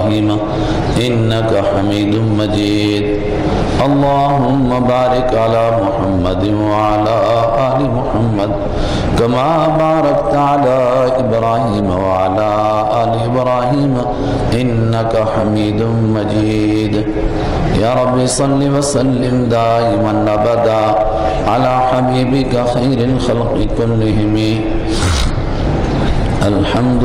إبراهيم إنك حميد مجيد اللهم بارك على محمد وعلى آل محمد كما باركت على إبراهيم وعلى آل إبراهيم إنك حميد مجيد يا رب صل وسلم دائما أبدا على حبيبك خير الخلق كلهم الحمد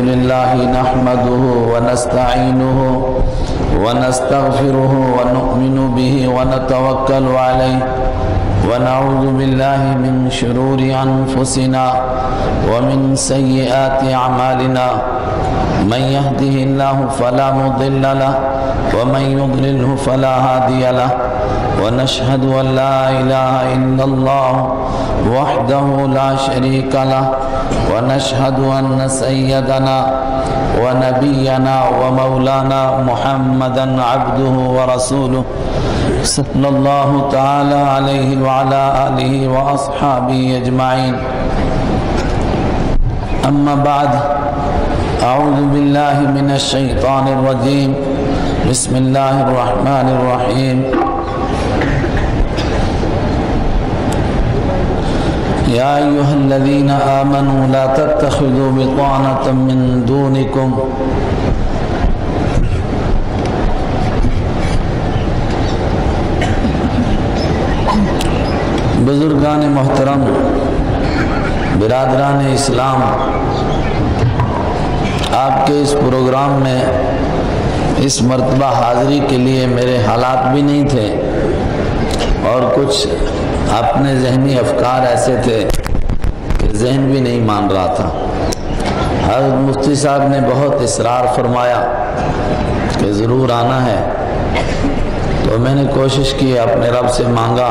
لله نحمده ونستعينه ونستغفره ونؤمن به ونتوكل عليه ونعوذ بالله من شرور أنفسنا ومن سيئات أعمالنا من يهده الله فلا مضل له ومن يضلله فلا هادي له ونشهد أن لا إله إلا الله وحده لا شريك له ونشهد أن سيدنا ونبينا ومولانا محمدا عبده ورسوله صلى الله تعالى عليه وعلى آله وأصحابه أجمعين أما بعد أعوذ بالله من الشيطان الرجيم بسم الله الرحمن الرحيم يا أيها الذين آمنوا لا تتخذوا بطانة من دونكم بزرگان محترم، برادران اسلام، آپ کے اس پروگرام میں اس مرتبہ حاضری کے لیے میرے حالات بھی نہیں تھے اور کچھ اپنے ذہنی افکار ایسے تھے کہ ذہن بھی نہیں مان رہا تھا۔ حضرت مفتی صاحب نے بہت اصرار فرمایا کہ ضرور آنا ہے، تو میں نے کوشش کی، اپنے رب سے مانگا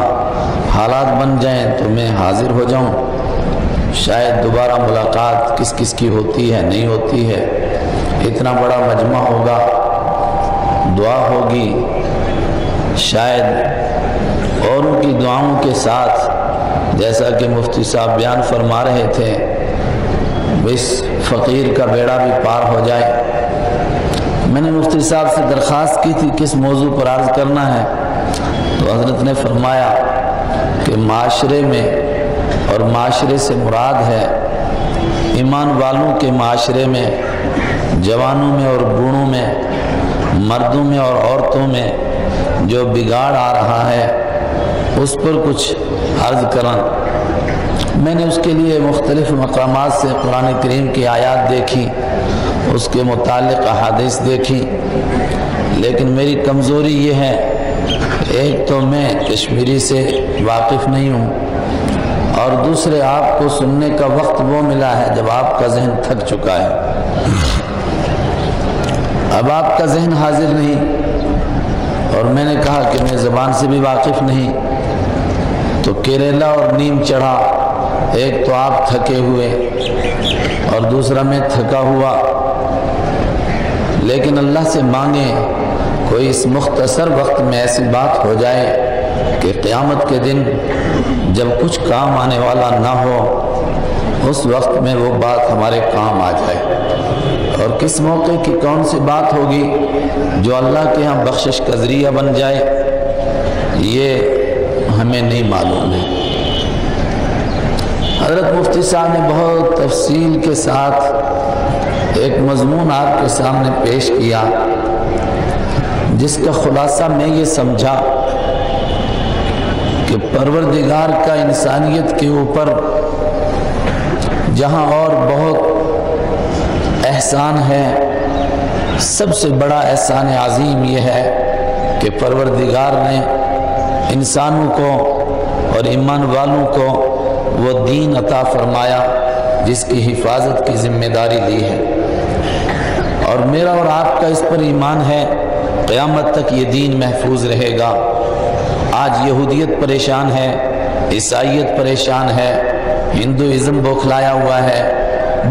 حالات بن جائیں تو میں حاضر ہو جاؤں، شاید دوبارہ ملاقات کس کس کی ہوتی ہے نہیں ہوتی ہے، اتنا بڑا مجمع ہوگا، دعا ہوگی، شاید اوروں کی دعاؤں کے ساتھ جیسا کہ مفتی صاحب بیان فرما رہے تھے اس فقیر کا بیڑا بھی پار ہو جائے۔ میں نے مفتی صاحب سے درخواست کی تھی کس موضوع پر عرض کرنا ہے، تو حضرت نے فرمایا کہ معاشرے میں، اور معاشرے سے مراد ہے ایمان والوں کے معاشرے میں، جوانوں میں اور بوڑھوں میں، مردوں میں اور عورتوں میں جو بگاڑ آ رہا ہے اس پر کچھ عرض کرنا۔ میں نے اس کے لیے مختلف مقامات سے قرآن کریم کی آیات دیکھی، اس کے متعلق احادیث دیکھی، لیکن میری کمزوری یہ ہے، ایک تو میں کشمیری سے واقف نہیں ہوں، اور دوسرے آپ کو سننے کا وقت وہ ملا ہے جب آپ کا ذہن تھک چکا ہے، اب آپ کا ذہن حاضر نہیں، اور میں نے کہا کہ میں زبان سے بھی واقف نہیں، تو کیریلا اور نیم چڑھا، ایک تو آپ تھکے ہوئے اور دوسرا میں تھکا ہوا، لیکن اللہ سے مانگیں کوئی اس مختصر وقت میں ایسی بات ہو جائے کہ قیامت کے دن جب کچھ کام آنے والا نہ ہو اس وقت میں وہ بات ہمارے کام آ جائے، اور کس موقع کی کون سی بات ہوگی جو اللہ کے ہاں بخشش کا ذریعہ بن جائے یہ ہمیں نہیں معلوم ہے۔ حضرت مفتی صاحب نے بہت تفصیل کے ساتھ ایک مضمون آپ کے سامنے پیش کیا جس کا خلاصہ میں یہ سمجھا کہ پروردگار کا انسانیت کے اوپر جہاں اور بہت احسان ہے، سب سے بڑا احسان عظیم یہ ہے کہ پروردگار نے انسانوں کو اور ایمان والوں کو وہ دین عطا فرمایا جس کی حفاظت کی ذمہ داری لی ہے، اور میرا اور آپ کا اس پر ایمان ہے قیامت تک یہ دین محفوظ رہے گا۔ آج یہودیت پریشان ہے، عیسائیت پریشان ہے، ہندوازم بوکھلایا ہوا ہے،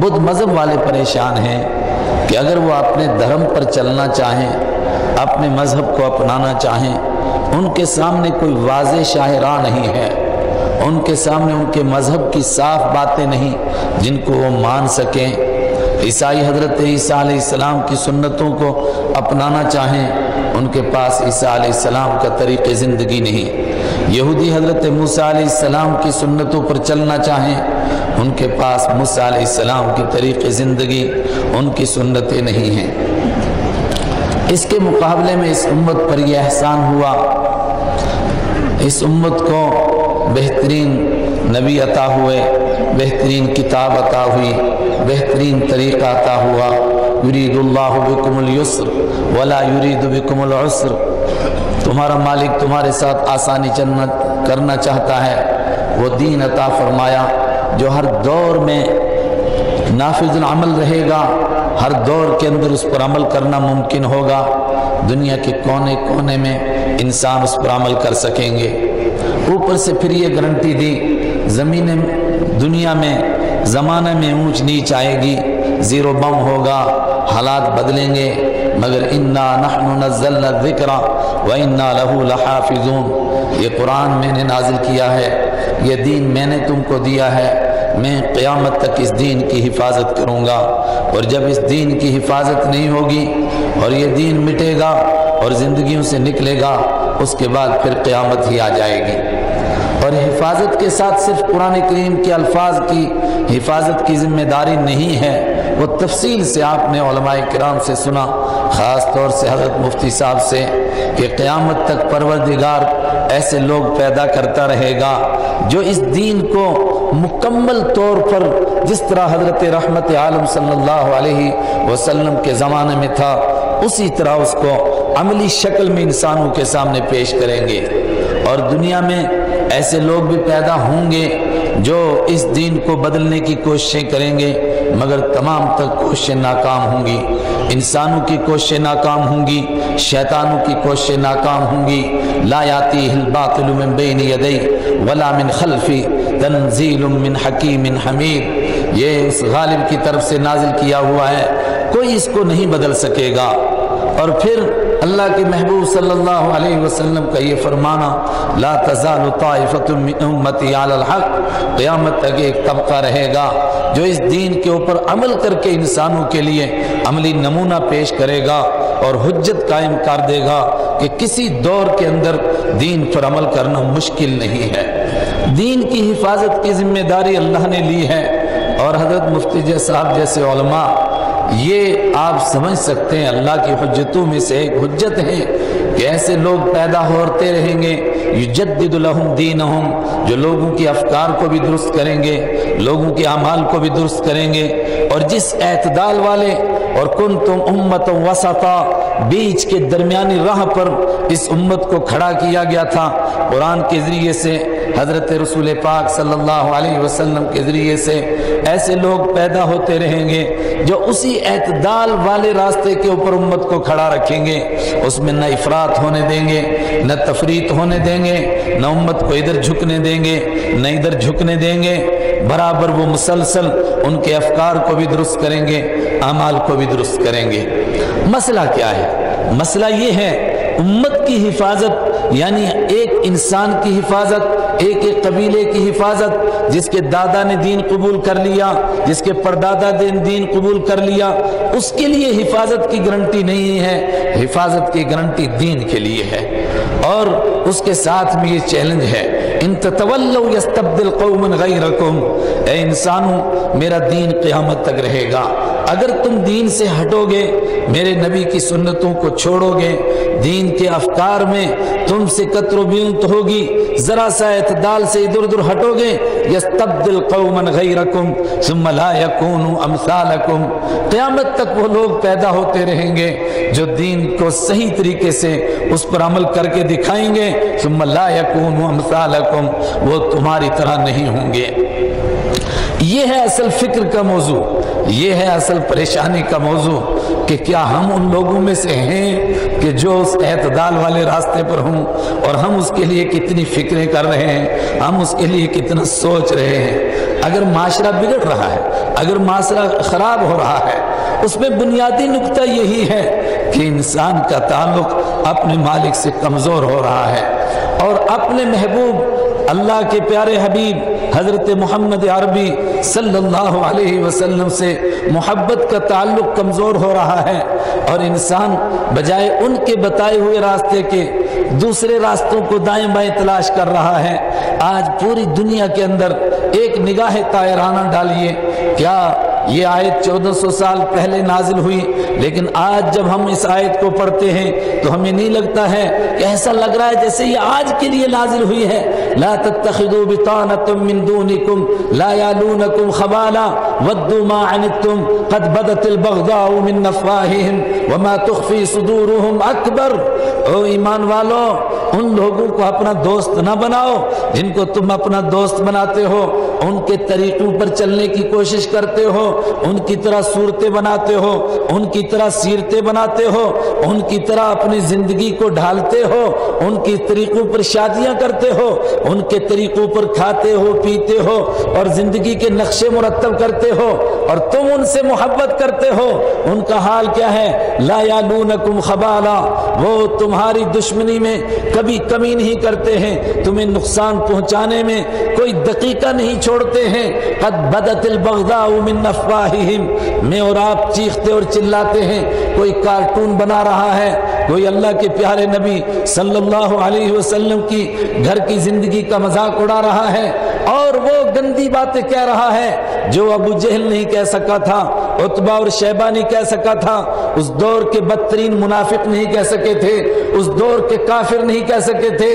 بدھ مذہب والے پریشان ہیں کہ اگر وہ اپنے دھرم پر چلنا چاہیں، اپنے مذہب کو اپنانا چاہیں، ان کے سامنے کوئی واضح شاہراہ نہیں ہے، ان کے سامنے ان کے مذہب کی صاف باتیں نہیں جن کو وہ مان سکیں، عیسائی حضرت عیسیٰ علیہ السلام کی سنتوں کو اپنانا چاہیں، ان کے پاس عیسیٰ علیہ السلام کا طریق زندگی نہیں۔ یہودی حضرت موسیٰ علیہ السلام کی سنتوں پر چلنا چاہیں، ان کے پاس موسیٰ علیہ السلام کی طریق زندگی، ان کی سنتیں نہیں ہیں۔ اس کے مقابلے میں اس امت پر یہ احسان ہوا، اس امت کو بہترین نبی عطا ہوئے، بہترین کتاب عطا ہوئی، بہترین طریقہ عطا ہوا۔ یرید اللہ بکم اليسر ولا یرید بکم العسر، تمہارا مالک تمہارے ساتھ آسانی کرنا چاہتا ہے۔ وہ دین عطا فرمایا جو ہر دور میں نافذ العمل رہے گا، ہر دور کے اندر اس پر عمل کرنا ممکن ہوگا، دنیا کے کونے کونے میں انسان اس پر عمل کر سکیں گے۔ اوپر سے پھر یہ گارنٹی دی، زمین دنیا میں زمانہ میں اونچ نیچ آئے گی، زیرو بم ہوگا، حالات بدلیں گے، مگر انا نحن نزلنا الذکر وانا لہ لحافظون، یہ قرآن میں نے نازل کیا ہے، یہ دین میں نے تم کو دیا ہے، میں قیامت تک اس دین کی حفاظت کروں گا، اور جب اس دین کی حفاظت نہیں ہوگی اور یہ دین مٹے گا اور زندگیوں سے نکلے گا، اس کے بعد پھر قیامت ہی آ جائے گی۔ اور حفاظت کے ساتھ صرف قرآن کریم کے الفاظ کی حفاظت کی ذمہ داری نہیں ہے، وہ تفصیل سے آپ نے علماء کرام سے سنا، خاص طور سے حضرت مفتی صاحب سے، کہ قیامت تک پروردگار ایسے لوگ پیدا کرتا رہے گا جو اس دین کو مکمل طور پر جس طرح حضرت رحمت عالم صلی اللہ علیہ وسلم کے زمانے میں تھا اسی طرح اس کو عملی شکل میں انسانوں کے سامنے پیش کریں گے۔ اور دنیا میں ایسے لوگ بھی پیدا ہوں گے جو اس دین کو بدلنے کی کوششیں کریں گے، مگر تمام تک کوششیں ناکام ہوں گی۔ انسانوں کی کوششیں ناکام ہوں گی، شیطانوں کی کوششیں ناکام ہوں گی۔ لا یاتیہ الباطل من بین یدیہ ولا من خلفہ تنزیل من حکیم حمید، یہ اس غالب کی طرف سے نازل کیا ہوا ہے، کوئی اس کو نہیں بدل سکے گا۔ اور پھر اللہ کے محبوب صلی اللہ علیہ وسلم کا یہ فرمانا، لا تزال طائفۃ من امتی علی الحق، قیامت تک ایک طبقہ رہے گا جو اس دین کے اوپر عمل کر کے انسانوں کے لیے عملی نمونہ پیش کرے گا اور حجت قائم کر دے گا کہ کسی دور کے اندر دین پر عمل کرنا مشکل نہیں ہے۔ دین کی حفاظت کی ذمہ داری اللہ نے لی ہے، اور حضرت مفتی صاحب جیسے علماء یہ آپ سمجھ سکتے ہیں اللہ کی حجتوں میں سے ایک حجت ہے کہ ایسے لوگ پیدا ہوتے رہیں گے، یجدد لہم دینہم، جو لوگوں کی افکار کو بھی درست کریں گے، لوگوں کے اعمال کو بھی درست کریں گے، اور جس اعتدال والے اور کنتم امۃ وسطا، بیچ کے درمیانی راہ پر اس امت کو کھڑا کیا گیا تھا قرآن کے ذریعے سے، حضرت رسول پاک صلی اللہ علیہ وسلم کے ذریعے سے ایسے لوگ پیدا ہوتے رہیں گے جو اسی اعتدال والے راستے کے اوپر امت کو کھڑا رکھیں گے، اس میں نہ افراط ہونے دیں گے، نہ تفریط ہونے دیں گے، نہ امت کو ادھر جھکنے دیں گے نہ ادھر جھکنے دیں گے، برابر وہ مسلسل ان کے افکار کو بھی درست کریں گے، اعمال کو بھی درست کریں گے۔ مسئلہ کیا ہے؟ مسئلہ یہ ہے امت کی حفاظت، یعنی ایک انسان کی حفاظت، ایک ایک قبیلے کی حفاظت، جس کے دادا نے دین قبول کر لیا، جس کے پردادا نے دین قبول کر لیا، اس کے لیے حفاظت کی گارنٹی نہیں ہے، حفاظت کی گارنٹی دین کے لیے ہے۔ اور اس کے ساتھ میں یہ چیلنج ہے، ان تتولوا یستبدل قوما غیرکم، اے انسانوں میرا دین قیامت تک رہے گا، اگر تم دین سے ہٹو گے، میرے نبی کی سنتوں کو چھوڑو گے، دین کے افکار میں تم سے قطر و بیونت ہوگی، ذرا سا اعتدال سے ادھر ادھر ہٹو گے، یستبدل قوما غیرکم ثم لا یکونوا امثالکم، قیامت تک وہ لوگ پیدا ہوتے رہیں گے جو دین کو صحیح طریقے سے اس پر عمل کر کے دکھائیں گے، ثم لا یکونوا امثالکم، وہ تمہاری طرح نہیں ہوں گے۔ یہ ہے اصل فکر کا موضوع، یہ ہے اصل پریشانی کا موضوع کہ کیا ہم ان لوگوں میں سے ہیں کہ جو اس اعتدال والے راستے پر ہوں، اور ہم اس کے لیے کتنی فکریں کر رہے ہیں، ہم اس کے لیے کتنا سوچ رہے ہیں۔ اگر معاشرہ بگڑ رہا ہے، اگر معاشرہ خراب ہو رہا ہے، اس میں بنیادی نقطہ یہی ہے کہ انسان کا تعلق اپنے مالک سے کمزور ہو رہا ہے، اور اپنے محبوب اللہ کے پیارے حبیب حضرت محمد عربی صلی اللہ علیہ وسلم سے محبت کا تعلق کمزور ہو رہا ہے، اور انسان بجائے ان کے بتائے ہوئے راستے کے دوسرے راستوں کو دائیں بائیں تلاش کر رہا ہے۔ آج پوری دنیا کے اندر ایک نگاہ طائرانہ ڈالیے، کیا یہ آیت 1400 سال پہلے نازل ہوئی، لیکن آج جب ہم اس آیت کو پڑھتے ہیں تو ہمیں نہیں لگتا ہے کہ ایسا لگ رہا ہے جیسے یہ آج کے لیے نازل ہوئی ہے۔ لا تتخذوا بطانة من دونكم لا يعلونكم خبالا ودوا ما عنتم قد بدت البغضاء من افواههم وما تخفي صدورهم اکبر۔ او ایمان والو، ان لوگوں کو اپنا دوست نہ بناؤ جن کو تم اپنا دوست بناتے ہو، ان کے طریقوں پر چلنے کی کوشش کرتے ہو، ان کی طرح صورتیں بناتے ہو، ان کی طرح سیرتیں بناتے ہو، ان کی طرح اپنی زندگی کو ڈھالتے ہو، ان کے طریقوں پر شادیاں کرتے ہو، ان کے طریقوں پر کھاتے ہو پیتے ہو اور زندگی کے نقشے مرتب کرتے ہو، اور تم ان سے محبت کرتے ہو۔ ان کا حال کیا ہے؟ لا یعلونکم خبالا، وہ تمہاری دشمنی میں کبھی کمی نہیں کرتے ہیں، تمہیں نقصان پہنچانے میں کوئی دقیقہ نہیں چھوڑتے ہیں۔ قد بدت البغضاء من افواہہم، میں اور آپ چیختے اور چلاتے ہیں، کوئی کارٹون بنا رہا ہے، کوئی اللہ کے پیارے نبی صلی اللہ علیہ وسلم کی گھر کی زندگی کا مذاق اڑا رہا ہے، اور وہ گندی باتیں کہہ رہا ہے جو ابو جہل نہیں کہہ سکا تھا، عتبہ اور شیبہ نہیں کہہ سکا تھا، اس دور کے بدترین منافق نہیں کہہ سکے تھے، اس دور کے کافر نہیں کہہ سکے تھے،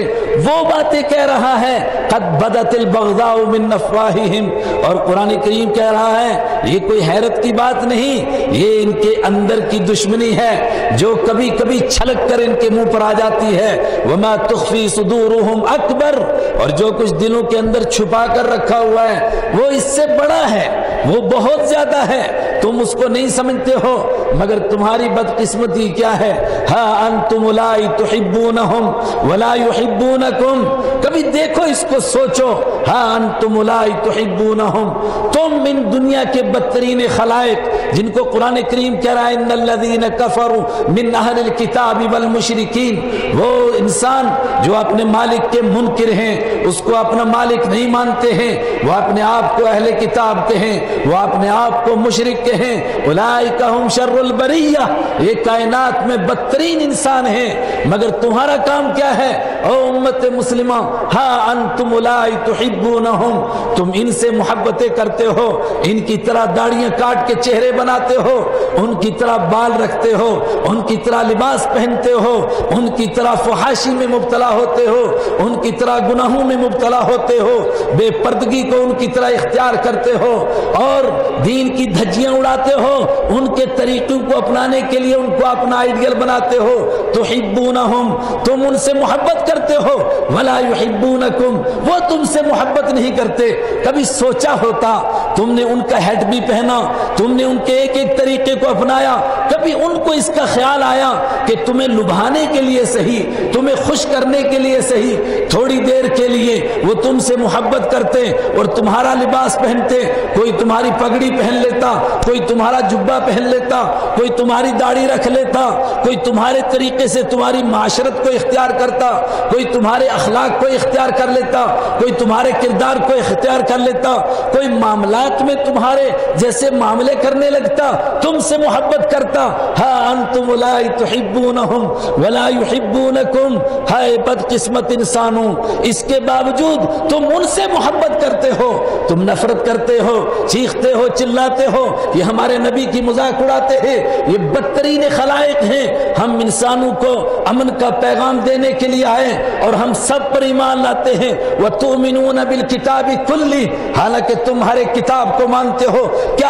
وہ باتیں کہہ رہا ہے۔ قد بدت البغضاء من افواہہم، اور قرآن کریم کہہ رہا ہے یہ کوئی حیرت کی بات نہیں، یہ ان کے اندر کی دشمنی ہے جو کبھی کبھی چھلک کر ان کے منہ پر آ جاتی ہے۔ وما تخفی صدورہم اکبر، اور جو کچھ دلوں کے اندر چھپا کر رکھا ہوا ہے وہ اس سے بڑا ہے، وہ بہت زیادہ ہے، تم اس کو نہیں سمجھتے ہو، مگر تمہاری بدقسمتی کیا ہے؟ ہا انتم اولئک تحبونہم ولا یحبونکم، کبھی دیکھو اس کو سوچو، ہا انتم اولئک تحبونہم، تم ان دنیا کے بدترین خلائق جن کو قرآن کریم کہہ رہا ہے ان الذین کفروا من اہل الکتاب والمشرکین، وہ انسان جو اپنے مالک کے منکر ہیں، اس کو اپنا مالک نہیں مانتے ہیں، وہ اپنے آپ کو اہل کتاب کہیں، وہ اپنے آپ کو مشرک کہیں، اولئک ہم شر البریہ، یہ کائنات میں بدترین انسان ہیں، مگر تمہارا کام کیا ہے او امت مسلمہ؟ ہا انتم اولئک تحبونہم، تم ان سے محبتیں کرتے ہو، ان کی طرح داڑیاں کاٹ کے چہرے بناتے ہو، ان کی طرح بال رکھتے ہو، ان کی طرح لباس پہنتے ہو، ان کی طرح فحاشی میں مبتلا ہوتے ہو، ان کی طرح گناہوں میں مبتلا ہوتے ہو، بے پردگی کو ان کی طرح اختیار کرتے ہو، اور دین کی دھجیاں اڑاتے ہو، ان کے طریقوں کو اپنانے کے لیے ان کو اپنا آئیڈیل بناتے ہو۔ تحبونہم، تم ان سے محبت کرتے ہو، ولا یحبونکم، وہ تم سے محبت نہیں کرتے۔ کبھی سوچا ہوتا تم نے ان کا ہیٹ بھی پہنا، تم نے ان کے ایک ایک طریقے کو اپنایا، کبھی ان کو اس کا خیال آیا کہ تمہیں لبھانے کے لیے صحیح، تمہیں خوش کرنے کے لیے صحیح، تھوڑی دیر کے لیے وہ تم سے محبت کرتے اور تمہارا لباس پہنتے، کوئی تمہاری پگڑی پہن لیتا، کوئی تمہارا جبہ پہن لیتا، کوئی تمہاری داڑھی رکھ لیتا، کوئی تمہارے طریقے سے تمہاری معاشرت کو اختیار کرتا، کوئی تمہارے اخلاق کو اختیار کر لیتا، کوئی تمہارے کردار کو اختیار کر لیتا، کوئی معاملات میں تمہارے جیسے معاملے کرنے لگتا، تم سے محبت کرتا۔ ہا انتم اولئک تحبونہم ولا یحبونکم، ہائے بدقسمت انسانوں، اس کے باوجود تم ان سے محبت کرتے ہو، تم نفرت کرتے ہو، چیختے ہو، چلاتے ہو، یہ ہمارے نبی کی مذاق اڑاتے ہیں، یہ بدترین خلائق ہیں۔ ہم انسانوں کو امن کا پیغام دینے کے لیے آئے اور ہم سب پر ایمان لاتے ہیں۔ وَتُؤْمِنُونَ بِالْكِتَابِ كُلِّهِ، حالانکہ تم ہر ایک کتاب کو مانتے ہو۔ کیا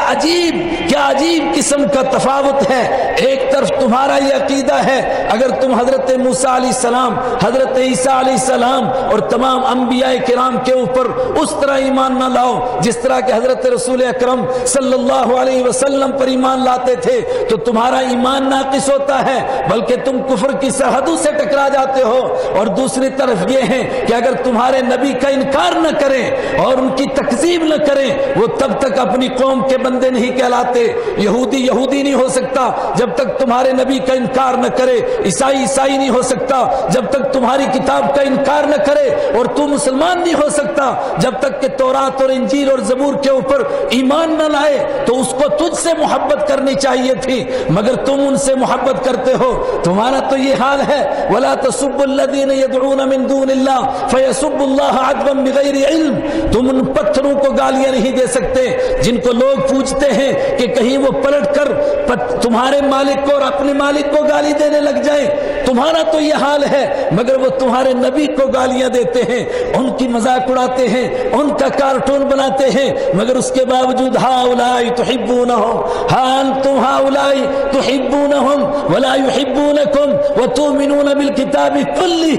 عجیب قسم کا تفاوت ہے۔ ایک طرف تمہارا یہ عقیدہ ہے، اگر تم حضرت موسیٰ علیہ السلام، حضرت عیسیٰ علیہ السلام اور تمام انبیاء کرام کے اوپر اس طرح ایمان نہ لاؤ جس طرح کہ حضرت رسول اکرم صلی اللہ علیہ وسلم پر ایمان لاتے تھے، تو تمہارا ایمان ناقص ہوتا ہے، بلکہ تم کفر کی سرحدوں سے ٹکرا جاتے ہو۔ اور دوسری طرف یہ ہے کہ اگر تمہارے نبی کا انکار نہ کریں اور ان کی تکذیب نہ کریں، وہ تب تک اپنی قوم کے بندے نہیں کہلاتے۔ یہودی یہودی نہیں ہو سکتا جب تک تمہارے نبی کا انکار نہ کرے، عیسائی عیسائی نہیں ہو سکتا جب تک تمہاری کتاب کا انکار نہ کرے، اور تو مسلمان نہیں ہو سکتا جب تک کہ تورات اور انجیل اور زبور کے اوپر ایمان نہ لائے۔ تو اس کو تجھ سے محبت کرنی چاہیے تھی، مگر تم ان سے محبت کرتے ہو۔ تمہارا تو یہ حال ہے، وَلَا تَسُبُّوا الَّذِينَ يَدْعُونَ مِن دُونِ اللَّهِ فَيَسُبُّوا اللَّهَ عَدْوًا بِغَيْرِ عِلْمٍ۔ تم ان پتھروں کو گالیاں نہیں دے سکتے جن کو لوگ پوچھتے ہیں کہ کہیں وہ پلٹ کر تمہارے مالک کو اور اپنے مالک کو گالی دینے لگ جائیں۔ تمہارا تو یہ حال ہے، مگر وہ تمہارے نبی کو گالیاں دیتے ہیں، ان کی مذاق اڑاتے ہیں، ان کا کارٹون بناتے ہیں، مگر اس کے باوجود ہؤلاء تحبونہم، ہاں انتم ہؤلاء تحبونہم ولا یحبونکم وتؤمنون بالکتاب کلہ۔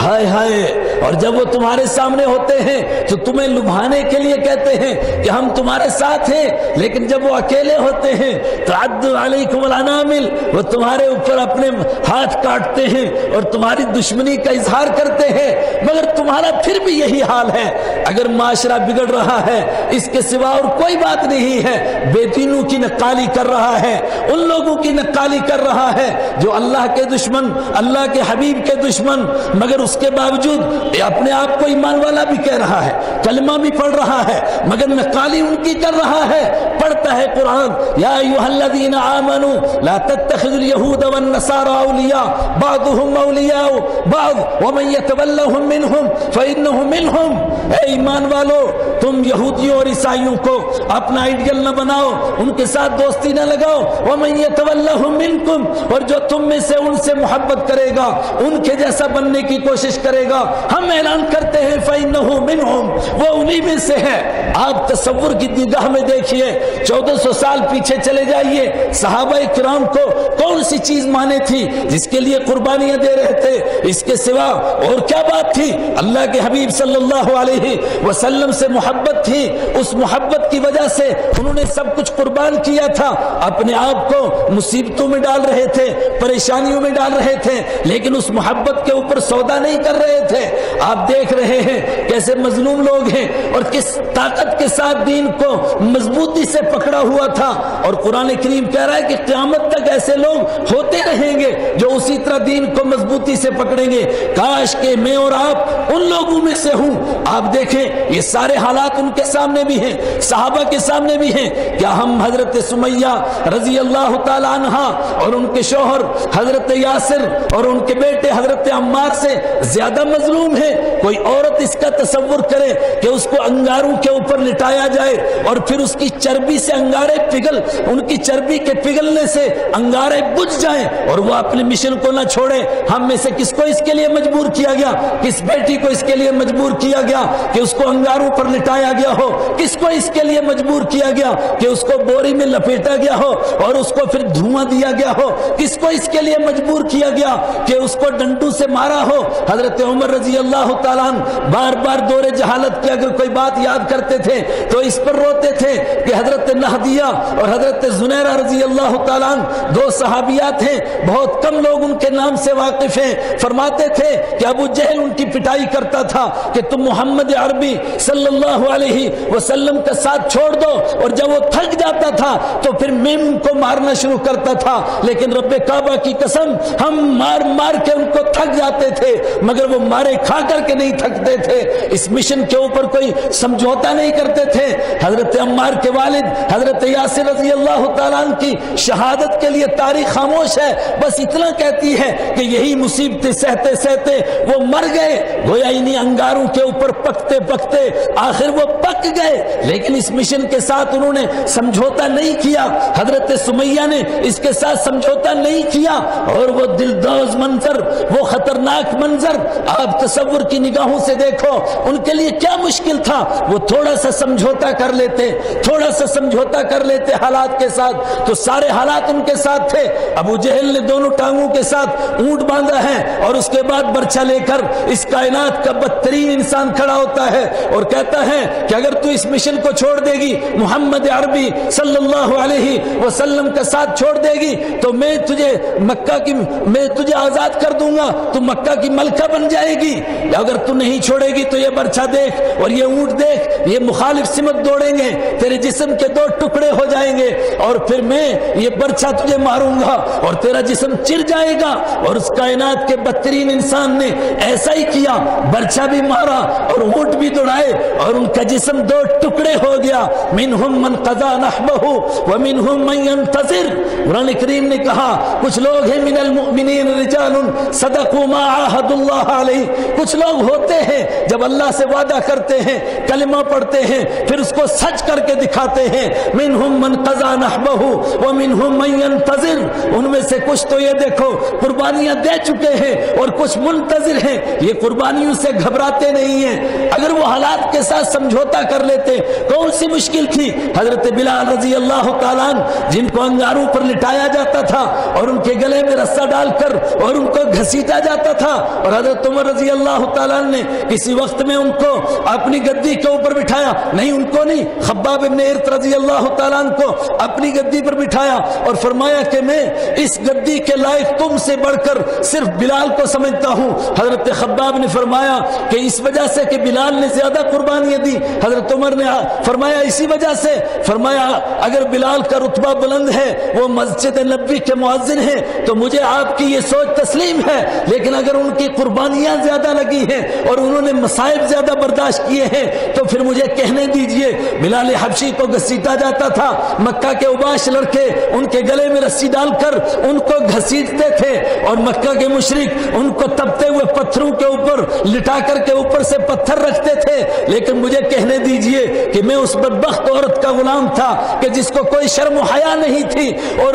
ہائے ہائے، اور جب وہ تمہارے سامنے ہوتے ہیں تو تمہیں لبھانے کے لیے کہتے ہیں کہ ہم تمہارے ساتھ ہیں، لیکن جب وہ اکیلے ہوتے ہیں تو عد علیکم الانامل، وہ تمہارے اوپر اپنے ہاتھ کاٹتے ہیں اور تمہاری دشمنی کا اظہار کرتے ہیں۔ مگر تمہارا پھر بھی یہی حال ہے۔ اگر معاشرہ بگڑ رہا ہے اس کے سوا اور کوئی بات نہیں ہے، بے دینوں کی نقالی کر رہا ہے، ان لوگوں کی نقالی کر رہا ہے جو اللہ کے دشمن، اللہ کے حبیب کے دشمن، مگر اس کے باوجود اپنے آپ کو ایمان والا بھی کہہ رہا ہے، کلمہ بھی پڑھ رہا ہے، مگر نقالی ان کی کر رہا ہے۔ پڑھتا ہے قرآن، یا ایھا الذین آمنوا لا تتخذوا اليہود والنصارى اولیاء بعضهم اولیاء بعض ومن یتولهم منهم فانه منهم۔ اے ایمان والو، تم یہودیوں اور عیسائیوں کو اپنا آئیڈیل نہ بناؤ، ان کے ساتھ دوستی نہ لگاؤ۔ ومن یتولهم منکم، اور جو تم میں سے ان سے محبت کرے گا، ان کے جیسا بننے کی کوشش کرے گا، ہم اعلان کرتے ہیں فإنه منهم، وہ انہی میں سے ہے۔ آپ تصور کی نگاہ میں دیکھیے، 1400 سال پیچھے چلے جائیے، صحابہ کرام کو کون سی چیز مانے تھی جس کے لیے قربانیاں دے رہے تھے؟ اس کے سوا اور کیا بات تھی؟ اللہ کے حبیب صلی اللہ علیہ وسلم سے محبت تھی، اس محبت کی وجہ سے انہوں نے سب کچھ قربان کیا تھا، اپنے آپ کو مصیبتوں میں ڈال رہے تھے، پریشانیوں میں ڈال رہے تھے، لیکن اس محبت کے اوپر سودا نہیں کر رہے تھے۔ آپ دیکھ رہے ہیں کیسے مظلوم لوگ ہیں اور کس طاقت کے ساتھ دین کو مضبوطی سے پکڑا ہوا تھا، اور قرآن کریم کہہ رہا ہے کہ قیامت تک ایسے لوگ ہوتے رہیں گے جو اسی طرح دین کو مضبوطی سے پکڑیں گے۔ کاش کہ میں اور آپ ان لوگوں میں سے ہوں۔ آپ دیکھیں یہ سارے حالات ان کے سامنے بھی ہیں، صحابہ کے سامنے بھی ہیں۔ کیا ہم حضرت سمیہ رضی اللہ تعالی عنہ اور ان کے شوہر حضرت یاسر اور ان کے بیٹے حضرت عمار سے زیادہ مظلوم ہیں؟ کوئی عورت اس کا تصور کرے کہ اس کو انگاروں کے اوپر لٹایا جائے اور پھر اس کی چربی سے انگارے پگھل، ان کی چربی کے پگھلنے سے انگارے بجھ جائیں اور وہ اپنے مشن کو نہ چھوڑے۔ ہم میں سے کس کو اس کے لیے مجبور کیا گیا؟ کس بیٹی کو اس کے لیے مجبور کیا گیا کہ اس کو انگاروں پر لٹایا گیا ہو؟ کس کو اس کے لیے مجبور کیا گیا کہ اس کو بوری میں لپیٹا گیا ہو اور اس کو پھر دھواں دیا گیا ہو؟ کس کو اس کے لیے مجبور کیا گیا کہ اس کو ڈنڈوں سے مارا ہو؟ حضرت عمر رضی اللہ تعالیٰ عنہ بار بار دور جہالت کی اگر کوئی بات یاد کرتے تھے تو اس پر روتے تھے کہ حضرت نہدیہ اور حضرت زنیرہ رضی اللہ تعالیٰ عنہ دو صحابیات ہیں، بہت کم لوگ ان کے نام سے واقف ہیں۔ فرماتے تھے کہ ابو جہل ان کی پٹائی کرتا تھا کہ تم محمد عربی صلی اللہ علیہ وسلم کا ساتھ چھوڑ دو، اور جب وہ تھک جاتا تھا تو پھر میں ان کو مارنا شروع کرتا تھا، لیکن رب کعبہ کی قسم ہم مار مار کے ان کو تھک جاتے تھے مگر وہ مارے کھا کر کے نہیں تھکتے تھے۔ اس مشن کے اوپر کوئی سمجھوتا نہیں کرتے تھے۔ حضرت عمار کے والد حضرت یاسر رضی اللہ تعالیٰ عنہ کی شہادت کے لیے تاریخ خاموش ہے، بس اتنا کہتی ہے کہ یہی مصیبتیں سہتے سہتے وہ مر گئے، گویا انہیں انگاروں کے اوپر پکتے پکتے آخر وہ پک گئے، لیکن اس مشن کے ساتھ انہوں نے سمجھوتا نہیں کیا۔ حضرت سمیہ نے اس کے ساتھ سمجھوتا نہیں کیا، اور وہ دلدوز منظر، وہ خطرناک منظر آپ تصور کی نگاہوں سے دیکھو، ان کے لیے کیا مشکل تھا؟ وہ تھوڑا سا سمجھوتا کر لیتے، تھوڑا سا سمجھوتا کر لیتے حالات کے ساتھ تو سارے حالات ان کے ساتھ تھے۔ ابو جہل نے دونوں ٹانگوں کے ساتھ اونٹ باندھا ہے اور اس کے بعد برچھا لے کر اس کائنات کا بدترین انسان کھڑا ہوتا ہے اور کہتا ہے کہ اگر تو اس مشن کو چھوڑ دے گی، محمد عربی صلی اللہ علیہ وسلم کا ساتھ چھوڑ دے گی تو میں تجھے آزاد کر دوں گا، تو مکہ کی ملکہ بن جائے گی، اگر تو نہیں چھوڑے گی تو یہ برچھا دیکھ اور یہ اونٹ دیکھ، یہ مخالف سمت دوڑیں گے، تیرے جسم کے 2 ٹکڑے ہو جائیں گے، اور پھر میں یہ برچھا تجھے ماروں گا اور تیرا جسم چر جائے گا۔ اور اس کائنات کے بدترین انسان نے ایسا ہی کیا، برچھا بھی مارا اور اونٹ بھی دوڑائے اور ان کا جسم 2 ٹکڑے ہو گیا۔ منہم من قضا نحبہ ومنہم من ينتظر۔ قرآن کریم نے کہا کچھ لوگ ہیں من المؤمنین رجال صدقوا ما عاهدوا اللہ علیہ، کچھ لوگ ہوتے ہیں جب اللہ سے وعدہ کرتے ہیں، کلمہ پڑھتے ہیں، پھر اس کو سچ کر کے دکھاتے ہیں۔ منہم من قضا نحبہ ومنہم من ينتظر، ان میں سے کچھ تو یہ دیکھو قربانیاں دے چکے ہیں اور کچھ منتظر ہیں، یہ قربانیوں سے گھبراتے نہیں ہیں۔ اگر وہ حالات کے ساتھ سمجھوتا کر لیتے کون سی مشکل تھی؟ حضرت بلال رضی اللہ تعالیٰ عنہ جن کو انگاروں پر لٹایا جاتا تھا اور ان کے گلے میں رسہ ڈال کر اور ان کو گھسیٹا جاتا تھا، اور حضرت عمر رضی اللہ تعالیٰ عنہ نے کسی وقت میں ان کو اپنی گدی کے اوپر بٹھایا، نہیں ان کو نہیں، خباب ابن ارت رضی اللہ تعالیٰ عنہ کو اپنی گدی پر بٹھایا اور فرمایا کہ میں اس گدی کے لائق تم سے بڑھ کر صرف بلال کو سمجھتا ہوں۔ حضرت خباب نے فرمایا کہ اس وجہ سے کہ بلال نے زیادہ قربانیاں دی۔ حضرت عمر نے فرمایا اسی وجہ سے، فرمایا اگر بلال کا رتبہ بلند ہے، وہ مسجد نبوی کے مؤذن ہیں، تو مجھے آپ کی یہ سوچ تسلیم ہے، لیکن اگر ان کی قربانیاں زیادہ لگی ہیں اور انہوں نے مصائب زیادہ برداشت کیے ہیں تو پھر مجھے کہنے دیجئے۔ بلال حبشی کو گھسیٹا جاتا تھا، مکہ کے اوباش لڑکے ان کے گلے میں رسی ڈال کر ان کو گھسیٹتے تھے اور مکہ کے مشرک ان کو تپتے ہوئے پتھروں کے اوپر لٹا کر کے اوپر سے پتھر رکھتے تھے، لیکن مجھے کہنے دیجئے کہ میں اس بدبخت عورت کا غلام تھا کہ جس کو کوئی شرم و حیا نہیں تھی اور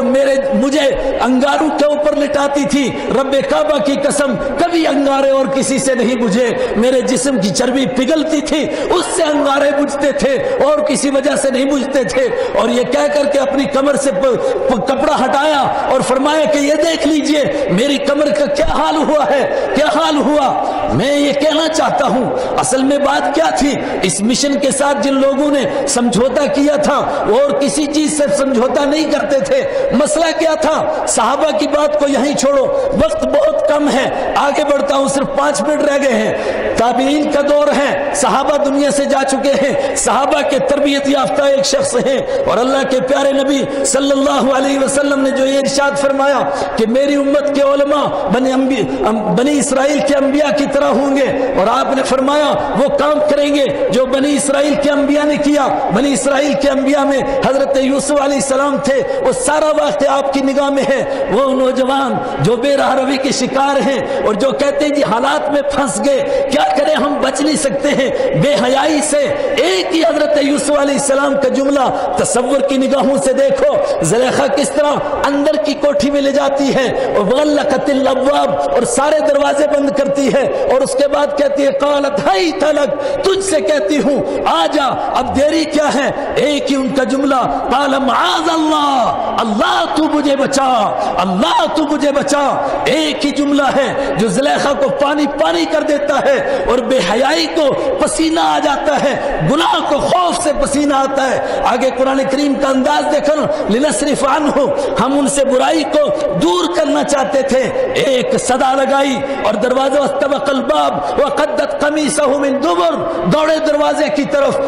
مجھے انگاروں کے اوپر لٹاتی تھی۔ رب کعبہ کی قسم کبھی انگارے اور کسی سے نہیں بجھے، میرے جسم کی چربی پگھلتی تھی اس سے انگارے بجھتے تھے اور کسی وجہ سے نہیں بجھتے تھے۔ اور یہ کہہ کر کے اپنی کمر سے کپڑا ہٹایا اور فرمایا کہ یہ دیکھ لیجئے میری کمر کا کیا حال ہوا ہے، کیا حال ہوا۔ میں یہ کہنا چاہتا ہوں اصل میں بات کیا تھی، اس مشن کے ساتھ جن لوگوں نے سمجھوتا کیا تھا وہ اور کسی چیز سے سمجھوتا نہیں کرتے تھے۔ مسئلہ کیا تھا؟ صحابہ کی بات کو یہیں چھوڑو، وقت بہت کم ہے، آگے بڑھتا ہوں، صرف 5 منٹ رہ گئے ہیں۔ تابعین کا دور ہے، صحابہ دنیا سے جا چکے ہیں، صحابہ کے تربیت یافتہ ایک شخص ہیں، اور اللہ کے پیارے نبی صلی اللہ علیہ وسلم نے جو یہ ارشاد فرمایا کہ میری امت کے علماء بنی اسرائیل کے انبیاء کی طرح ہوں گے، اور آپ نے فرمایا وہ کام کریں گے جو بنی اسرائیل کے انبیاء نے کیا۔ بنی اسرائیل کے انبیاء میں حضرت یوسف علیہ السلام تھے، وہ سارا واقعہ آپ کی نگاہ میں ہے۔ وہ نوجوان جو بے راہ روی کے شکار ہیں اور جو کہتے ہیں جی حالات میں پھنس گئے، کیا کریں ہم بچ نہیں سکتے ہیں بے حیائی سے۔ ایک ہی حضرت یوسف علیہ السلام کا جملہ تصور کی نگاہوں سے دیکھو، زلیخا کس طرح اندر کی کوٹھی میں لے جاتی ہے اور وغلقت الابواب، اور سارے دروازے بند کرتی ہے، اور اس کے بعد کہتی ہے قالت حیت لک، تجھ سے کہتی ہوں آ جا، اب دیری کیا ہے۔ ایک ہی ان کا جملہ قال معاذ اللہ، اللہ تو مجھے بچا، اللہ تو مجھے بچا۔ ایک ہی جملہ ہے جو زلیخا کو پانی پانی کر دیتا ہے اور بے حیائی کو پسینہ آ جاتا ہے، گناہ کو خوف سے پسینہ آتا ہے۔ آگے قرآن کریم کا انداز دیکھو، لنصرف عنہ، ہم ان سے برائی کو دور کرنا چاہتے تھے، ایک صدا لگائی اور دروازہ واستبق الباب وقدت قمیصہ من دبر، دوڑے دروازے کی طرف،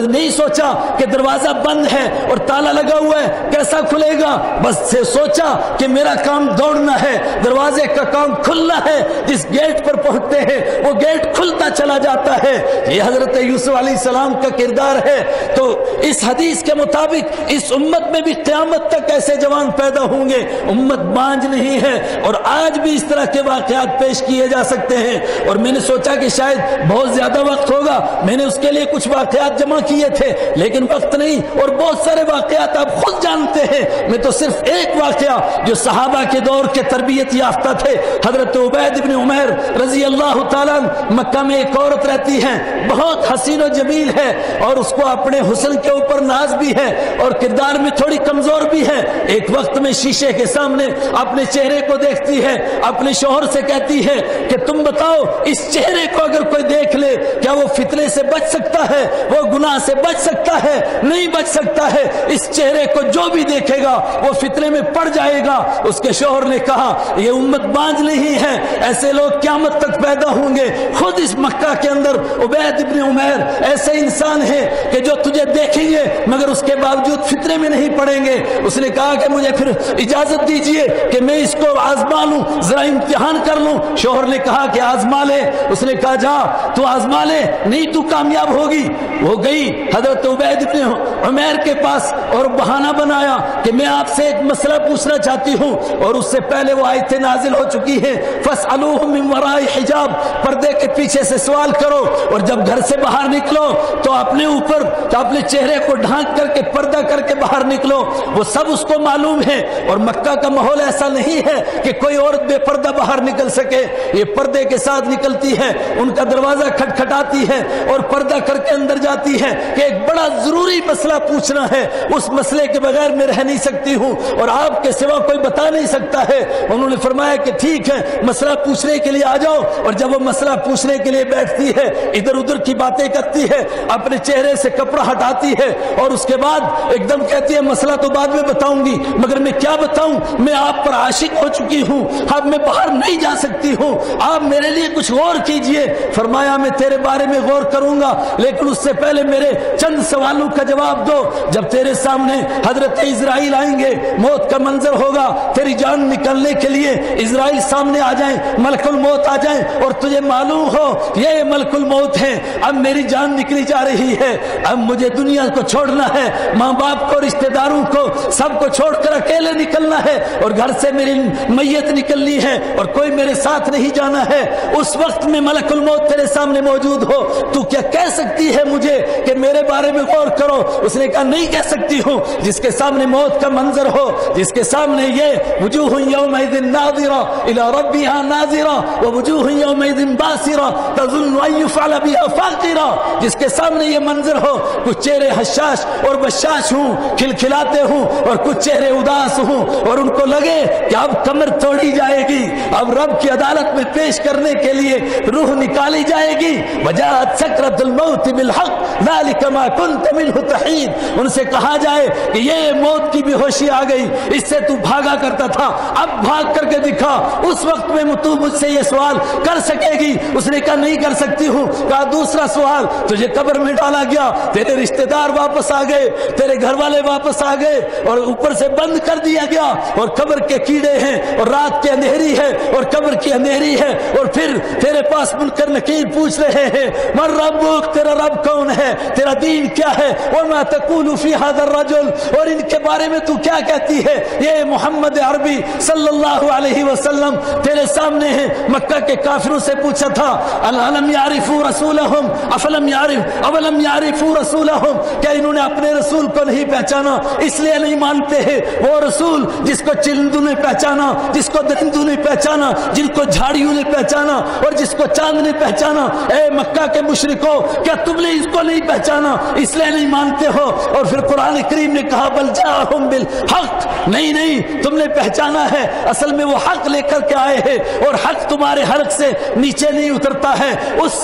نہیں سوچا کہ دروازہ بند ہے اور تالا لگا ہوا ہے کیسا کھلے گا، بس سے سوچا کہ میرا کام دوڑنا ہے، دروازے کا کام کھلنا ہے، جس گیٹ پر پہنچتے ہیں وہ گیٹ کھلتا چلا جاتا ہے۔ یہ حضرت یوسف علیہ السلام کا کردار ہے۔ تو اس حدیث کے مطابق اس امت میں بھی قیامت تک ایسے جوان پیدا ہوں گے، امت بانج نہیں ہے، اور آج بھی اس طرح کے واقعات پیش کیے جا سکتے ہیں۔ اور میں نے سوچا کہ شاید بہت زیادہ وقت ہوگا، میں نے اس کے لیے کچھ واقعات جمع کیے تھے لیکن وقت نہیں، اور بہت سارے واقعات آپ خود جانتے ہیں۔ میں تو صرف ایک واقعہ جو صحابہ کے دور کے تربیت یافتہ تھے، حضرت عبید بن عمیر رضی اللہ تعالیٰ، مکہ میں ایک عورت رہتی ہے، بہت حسین و جمیل ہے اور اس کو اپنے حسن کے اوپر ناز بھی ہے اور کردار میں تھوڑی کمزور بھی ہے۔ ایک وقت میں شیشے کے سامنے اپنے چہرے کو دیکھتی ہے، اپنے شوہر سے کہتی ہے کہ تم بتاؤ اس چہرے کو اگر کوئی دیکھ لے کیا وہ فتنے سے بچ سکتا ہے، وہ گناہ سے بچ سکتا ہے؟ نہیں بچ سکتا ہے، اس چہرے کو جو بھی دیکھے گا وہ فتنے میں پڑ جائے گا۔ اس کے شوہر نے کہا یہ امت بانج نہیں ہے، ایسے لوگ قیامت تک پیدا ہوں گے گے خود اس مکہ کے اندر عبید ابن عمیر ایسے انسان ہیں کہ جو تجھے دیکھیں گے مگر اس کے باوجود فتنے میں نہیں پڑیں گے. اس نے کہا کہ مجھے پھر اجازت دیجئے کہ میں اس کو آزما لوں, ذرا امتحان کر لوں. شوہر نے کہا کہ آزما لے. اس نے کہا جا تو آزما لے, نہیں تو کامیاب ہوگی. وہ گئی حضرت عبید ابن عمیر کے پاس اور بہانہ بنایا کہ میں آپ سے ایک مسئلہ پوچھنا چاہتی ہوں, اور اس سے پہلے وہ آیتیں نازل ہو چکی ہیں فَاسْأَلُوهُم مِّن وَرَاءِ حِجَاب, پردے کے پیچھے سے سوال کرو, اور جب گھر سے باہر نکلو تو اپنے اوپر اپنے چہرے کو ڈھانک کر کے پردہ کر کے باہر نکلو. وہ سب اس کو معلوم ہے, اور مکہ کا ماحول ایسا نہیں ہے کہ کوئی عورت بے پردہ باہر نکل سکے. یہ پردے کے ساتھ نکلتی ہے, ان کا دروازہ کھٹکھٹاتی ہے اور پردہ کر کے اندر جاتی ہے کہ ایک بڑا ضروری مسئلہ پوچھنا ہے, اس مسئلے کے بغیر میں رہ نہیں سکتی ہوں اور آپ کے سوا کوئی بتا نہیں سکتا ہے. انہوں نے فرمایا کہ ٹھیک ہے مسئلہ پوچھنے کے لیے آ جاؤ. اور جب وہ مسئلہ پوچھنے کے لیے بیٹھتی ہے ادھر ادھر کی باتیں کرتی ہے, اپنے چہرے سے کپڑا ہٹاتی ہے اور اس کے بعد ایک دم کہتی ہے مسئلہ تو بعد میں بتاؤں گی, مگر میں کیا بتاؤں, میں آپ پر عاشق ہو چکی ہوں, اب میں باہر نہیں جا سکتی ہوں, آپ میرے لیے کچھ غور کیجئے. فرمایا میں تیرے بارے میں غور کروں گا, لیکن اس سے پہلے میرے چند سوالوں کا جواب دو. جب تیرے سامنے حضرت اسرائیل آئیں گے, موت کا منظر ہوگا, تیری جان نکلنے کے لیے اسرائیل سامنے آ جائیں, ملک الموت آ جائیں, اور تجھے معلوم ہو یہ ملک الموت ہے, اب میری جان نکلی جا رہی ہے, اب مجھے دنیا کو چھوڑنا ہے, ماں باپ کو, رشتہ داروں کو, سب کو چھوڑ کر اکیلے نکلنا ہے, اور گھر سے میری میت نکلنی ہے اور کوئی میرے ساتھ نہیں جانا ہے. اس وقت میں ملک الموت تیرے سامنے موجود ہو, تو کیا کہہ سکتی ہے مجھے کہ میرے بارے میں غور کرو؟ اس نے کہا نہیں کہہ سکتی ہوں. جس کے سامنے موت کا منظر ہو, جس کے سامنے یہ وجوہ یومئذ ناظرہ الی ربها ناظرہ ووجوہ یومئذ باسرہ تظن ان یفعل بها فاقرہ, جس کے سامنے یہ منظر ہو, کچھ چہرے حشاش اور بشاش ہوں, کھلکھلاتے ہوں, اور کچھ چہرے اداس ہوں, اور ان کو لگے کہ اب کمر توڑی جائے گی, اب رب کی عدالت میں پیش کرنے کے لیے روح نکالی جائے گی. وجاءت سکرۃ الموت بالحق ذلک ما كنت منه تحید, ان سے کہا جائے کہ یہ موت کی بے ہوشی آ گئی, اس سے تو بھاگا کرتا تھا, اب بھاگ کر کے دکھا. اس وقت میں تو مجھ سے یہ سوال کر سکے گی؟ اس نے کہا نہیں کر سکتی ہوں. کہا دوسرا سوال, تجھے قبر میں ڈالا گیا, تیرے رشتہ دار واپس آ گئے, تیرے گھر والے واپس آ گئے, اور اوپر سے بند کر دیا گیا, اور قبر کے کیڑے ہیں, اور رات کی اندھیری ہے, اور قبر کی اندھیری ہے, اور پھر تیرے پاس منکر نکیر پوچھ رہے ہیں من ربک, تیرا رب کون ہے, تیرا دین کیا ہے, وما تقول فی هذا الرجل, اور ان کے بارے میں تو کیا کہتی ہے, یہ محمد عربی صلی اللہ علیہ وسلم تیرے سامنے ہے. مکہ کے کافروں سے پوچھا تھا الم یعرفوا رسولہم افلم یعرف اولم یعرفوا رسولہم, کیا انہوں نے اپنے رسول کو نہیں پہچانا, اس لیے نہیں مانتے ہیں؟ وہ رسول جس کو چرندوں نے پہچانا, جس کو درندوں نے پہچانا, جن کو جھاڑیوں نے پہچانا, اور جس کو چاند نے پہچانا. اے مکہ کے مشرکو, کیا تم نے اس کو نہیں پہچانا, اس لیے نہیں مانتے ہو؟ اور پھر قرآن کریم نے کہا بل جاءہم بالحق, نہیں نہیں تم نے پہچانا ہے, اصل میں وہ حق لے کر کے آئے ہیں, اور حق تمہارے حلق سے نیچے نہیں اترتا ہے. اس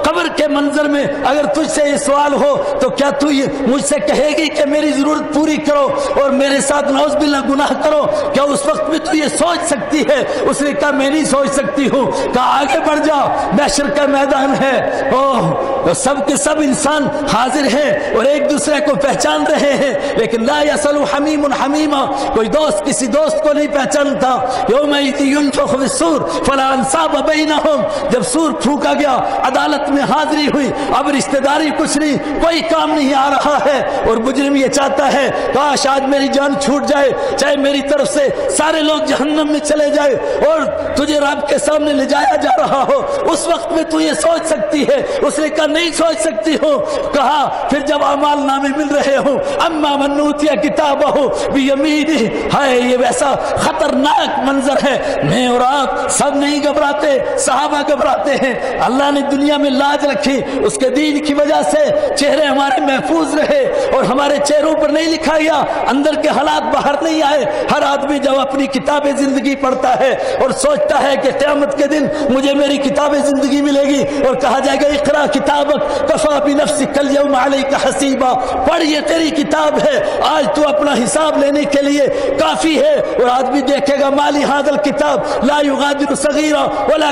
قبر کے منظر میں اگر تجھ سے یہ سوال ہو تو کیا تو مجھ سے کہے گی کہ میری ضرورت پوری کرو اور میرے ساتھ نعوذ باللہ گناہ کرو؟ کیا اس وقت میں تو یہ سوچ سکتی ہے؟ اس نے کہا میں نہیں سوچ سکتی ہوں. کہا آگے بڑھ جا, محشر کا میدان ہے, اوہ سب کے سب انسان حاضر ہیں اور ایک دوسرے کو پہچان رہے ہیں, لیکن لا یسأل حمیم حمیما, کوئی دوست کسی دوست کو نہیں پہچانتا. یومئذ ینفخ فی الصور فلا انصاب بینہم, جب سور پھونکا گیا, عدالت میں حاضری ہوئی, اب رشتہ داری کچھ نہیں, کوئی کام نہیں آ رہا ہے, اور مجرم یہ چاہتا ہے کاش آج میری جان چھوٹ جائے, چاہے میری طرف سے سارے لوگ جہنم میں چلے جائے اور تجھے رب کے سامنے لے جایا جا رہا ہو. اس وقت میں تو یہ سوچ سکتی ہے؟ اس نے کہا نہیں سوچ سکتی ہوں. کہا پھر جب اعمال نامے مل رہے ہوں, اما من اوتی کتابہ بیمینہ, ہائے یہ ویسا خطرناک منظر ہے. میں اور آپ سب نہیں گھبراتے, صحابہ گھبراتے ہیں. اللہ نے دنیا میں لاج رکھی, اس کے دین کی وجہ سے چہرے ہمارے محفوظ رہے, اور ہمارے چہروں پر نہیں لکھا گیا, اندر کے حالات باہر نہیں آئے. ہر آدمی جب اپنی کتاب زندگی پڑھتا ہے اور سوچتا ہے کہ قیامت کے دن مجھے میری کتاب زندگی ملے گی, اور کہا جائے گا اقرا کتابک کفا بنفسک اليوم علیک حسیبا, پڑھ یہ تیری کتاب ہے, آج تو اپنا حساب لینے کے لیے کافی ہے. اور آدمی دیکھے گا مالی ھذا الکتاب لا یغادر صغیرہ ولا